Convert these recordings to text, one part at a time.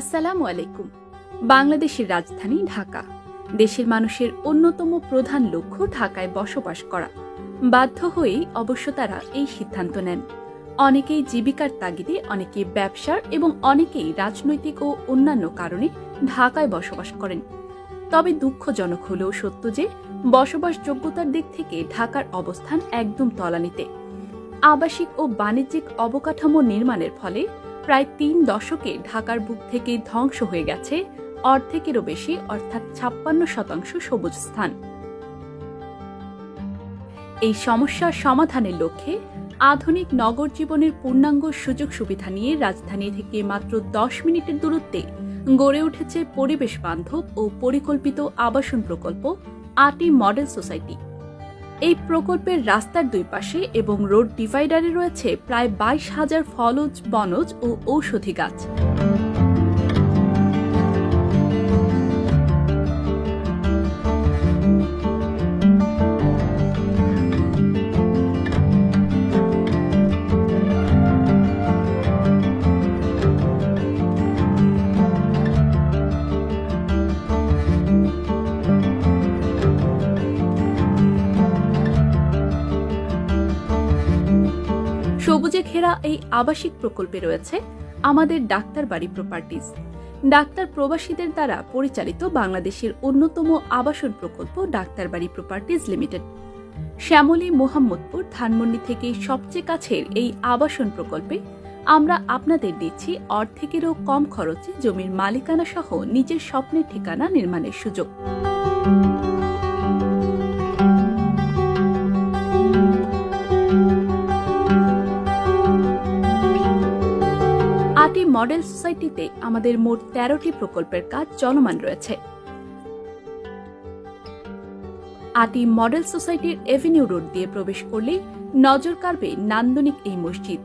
আসসালামু আলাইকুম। বাংলাদেশের রাজধানী ঢাকা। দেশের মানুষের অন্যতম প্রধান লক্ষ্য ঢাকায় বসবাস করা। বাধ্য হয়েই অবশ্য তারা এই সিদ্ধান্ত নেন। অনেকেই জীবিকার তাগিদে, অনেকে ব্যবসার এবং অনেকেই রাজনৈতিক ও অন্যান্য কারণে ঢাকায় বসবাস করেন। তবে দুঃখজনক হলেও সত্য যে বসবাসযোগ্যতার দিক থেকে ঢাকার অবস্থান একদম তলানিতে। আবাসিক ও বাণিজ্যিক অবকাঠামো নির্মাণের ফলে প্রায় ৩ দশকে ঢাকার বুক থেকে ধ্বংস হয়ে গেছে অর্ধেকেরও বেশি, অর্থাৎ ৫৬% সবুজ স্থান। এই সমস্যার সমাধানের লক্ষ্যে আধুনিক নগর জীবনের পূর্ণাঙ্গ সুযোগ সুবিধা নিয়ে রাজধানী থেকে মাত্র ১০ মিনিটের দূরত্বে গড়ে উঠেছে পরিবেশ বান্ধব ও পরিকল্পিত আবাসন প্রকল্প আটি মডেল সোসাইটি। এই প্রকল্পের রাস্তার দুই পাশে এবং রোড ডিভাইডারে রয়েছে প্রায় ২২,০০০ ফলজ, বনজ ও ঔষধি গাছ। সবুজে ঘেরা এই আবাসিক প্রকল্পে রয়েছে আমাদের ডাক্তার বাড়ি প্রপার্টিজ। ডাক্তার প্রবাসীদের দ্বারা পরিচালিত বাংলাদেশের অন্যতম আবাসন প্রকল্প ডাক্তার বাড়ি প্রপার্টিজ লিমিটেড। শ্যামলী, মোহাম্মদপুর, ধানমন্ডি থেকে সবচেয়ে কাছের এই আবাসন প্রকল্পে আমরা আপনাদের দিচ্ছি অর্ধেকেরও কম খরচে জমির মালিকানা সহ নিজের স্বপ্নের ঠিকানা নির্মাণের সুযোগ। আটি মডেল সোসাইটিতে আমাদের মোট ১৩টি প্রকল্পের কাজ চলমান রয়েছে। আটি মডেল সোসাইটির এভিনিউ রোড দিয়ে প্রবেশ করলেই নজর কাড়বে নান্দনিক এই মসজিদ।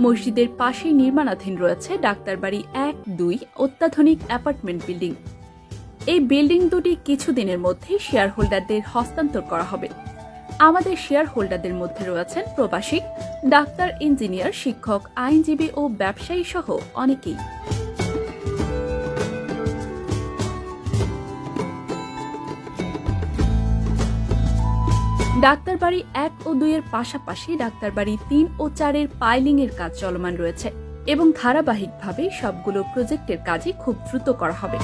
মসজিদের পাশেই নির্মাণাধীন রয়েছে ডাক্তারবাড়ি ১-২ অত্যাধুনিক অ্যাপার্টমেন্ট বিল্ডিং। এই বিল্ডিং দুটি কিছুদিনের মধ্যে শেয়ার হোল্ডারদের হস্তান্তর করা হবে। আমাদের শেয়ার হোল্ডারদের মধ্যে রয়েছেন প্রবাসী, ডাক্তার, ইঞ্জিনিয়ার, শিক্ষক, আইনজীবী ও ব্যবসায়ী সহ অনেকেই। ডাক্তারবাড়ি ১ ও ২ এর পাশাপাশি ডাক্তারবাড়ি ৩ ও ৪ এর পাইলিং এর কাজ চলমান রয়েছে এবং ধারাবাহিকভাবে সবগুলো প্রজেক্টের কাজই খুব দ্রুত করা হবে।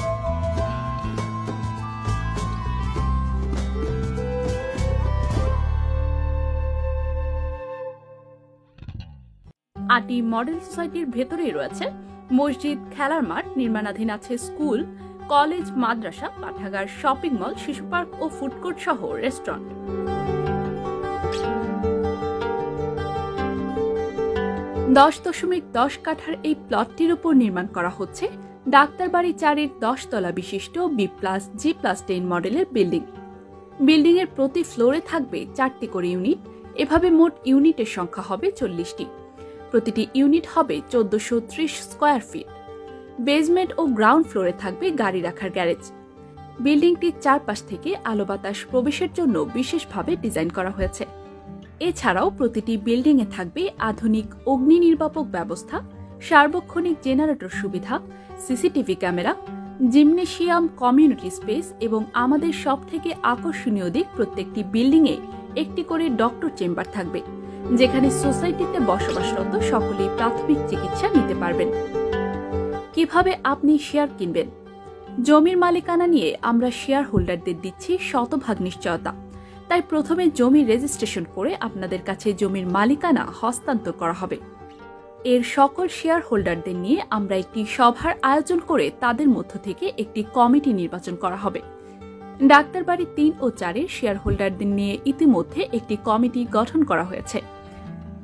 আটি মডেল সোসাইটির ভেতরেই রয়েছে মসজিদ, খেলার মাঠ, নির্মাণাধীন আছে স্কুল, কলেজ, মাদ্রাসা, পাঠাগার, শপিং মল, শিশু পার্ক ও ফুডকোর্ট সহ রেস্টুরেন্ট। $10.10 কাঠার এই প্লটটির উপর নির্মাণ করা হচ্ছে ডাক্তারবাড়ি ৪ এর ১০ তলা বিশিষ্ট B+G+10 মডেলের বিল্ডিং। বিল্ডিং এর প্রতি ফ্লোরে থাকবে ৪টি করে ইউনিট। এভাবে মোট ইউনিটের সংখ্যা হবে ৪০টি। প্রতিটি ইউনিট হবে ১৪৩০ স্কয়ার ফিট। বেসমেন্ট ও গ্রাউন্ড ফ্লোরে থাকবে গাড়ি রাখার গ্যারেজ। বিল্ডিংটির চারপাশ থেকে আলো বাতাস প্রবেশের জন্য বিশেষভাবে ডিজাইন করা হয়েছে। এছাড়াও প্রতিটি বিল্ডিং এ থাকবে আধুনিক অগ্নি নির্বাপক ব্যবস্থা, সার্বক্ষণিক জেনারেটর সুবিধা, CCTV camera, gymnasium, community space এবং আমাদের সব থেকে আকর্ষণীয় দিক, প্রত্যেকটি বিল্ডিং এ একটি করে ডক্টর চেম্বার থাকবে, যেখানে সোসাইটিতে বসবাসরত সকলেই প্রাথমিক চিকিৎসা নিতে পারবেন। কিভাবে আপনি শেয়ার কিনবেন? জমির মালিকানা নিয়ে আমরা শেয়ার হোল্ডারদের দিচ্ছি শতভাগ নিশ্চয়তা। তাই প্রথমে জমি রেজিস্ট্রেশন করে আপনাদের কাছে জমির মালিকানা হস্তান্তর করা হবে। এর সকল শেয়ার হোল্ডারদের নিয়ে আমরা একটি সভার আয়োজন করে তাদের মধ্য থেকে একটি কমিটি নির্বাচন করা হবে। ডাক্তারবাড়ি ৩ ও ৪ এর শেয়ার হোল্ডারদের নিয়ে ইতিমধ্যে একটি কমিটি গঠন করা হয়েছে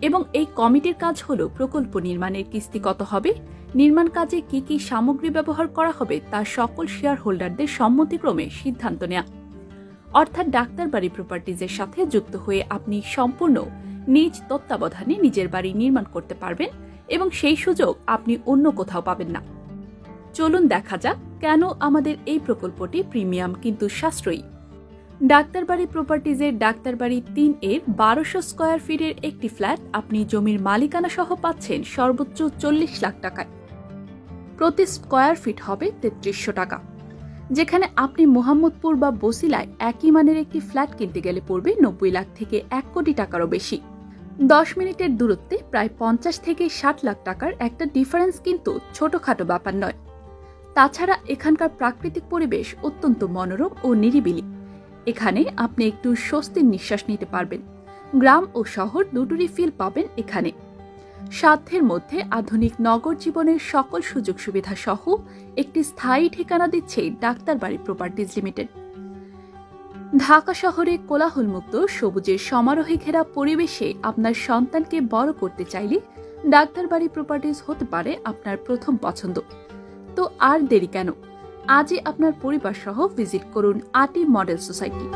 এবং এই কমিটির কাজ হল প্রকল্প নির্মাণের কিস্তি কত হবে, নির্মাণ কাজে কি কি সামগ্রী ব্যবহার করা হবে তা সকল শেয়ার হোল্ডারদের সম্মতিক্রমে সিদ্ধান্ত নেওয়া। অর্থাৎ ডাক্তারবাড়ি প্রপার্টিজের সাথে যুক্ত হয়ে আপনি সম্পূর্ণ নিজ তত্ত্বাবধানে নিজের বাড়ি নির্মাণ করতে পারবেন এবং সেই সুযোগ আপনি অন্য কোথাও পাবেন না। চলুন দেখা যাক কেন আমাদের এই প্রকল্পটি প্রিমিয়াম কিন্তু সাশ্রয়ী। ডাক্তারবাড়ি প্রপার্টিজের ডাক্তারবাড়ি ৩ এর ১২০০ স্কয়ার ফিটের একটি ফ্ল্যাট আপনি জমির মালিকানা সহ পাচ্ছেন সর্বোচ্চ ৪০ লাখ টাকায়। প্রতি স্কয়ার ফিট হবে ৩৩০০ টাকা। যেখানে আপনি মোহাম্মদপুর বা বসিলায় একই মানের একটি ফ্ল্যাট কিনতে গেলে পড়বে ৯০ লাখ থেকে ১ কোটি টাকারও বেশি। ১০ মিনিটের দূরত্বে প্রায় ৫০ থেকে ৬০ লাখ টাকার একটা ডিফারেন্স কিন্তু ছোটখাটো ব্যাপার নয়। তাছাড়া এখানকার প্রাকৃতিক পরিবেশ অত্যন্ত মনোরম ও নিরিবিলি। এখানে আপনি একটু স্বস্তির নিঃশ্বাস নিতে পারবেন। গ্রাম ও শহর দুটোরই ফিল পাবেন এখানে। সাধ্যের মধ্যে আধুনিক নগর জীবনের সকল সুযোগ সুবিধা সহ একটি স্থায়ী ঠিকানা দিচ্ছে ডাক্তারবাড়ি প্রপার্টিজ লিমিটেড। ঢাকা শহরে কোলাহলমুক্ত সবুজের সমারোহে ঘেরা পরিবেশে আপনার সন্তানকে বড় করতে চাইলে ডাক্তারবাড়ি প্রপার্টিজ হতে পারে আপনার প্রথম পছন্দ। তো আর দেরি কেন, আজই আপনার পরিবার সহ ভিজিট করুন আটি মডেল সোসাইটি।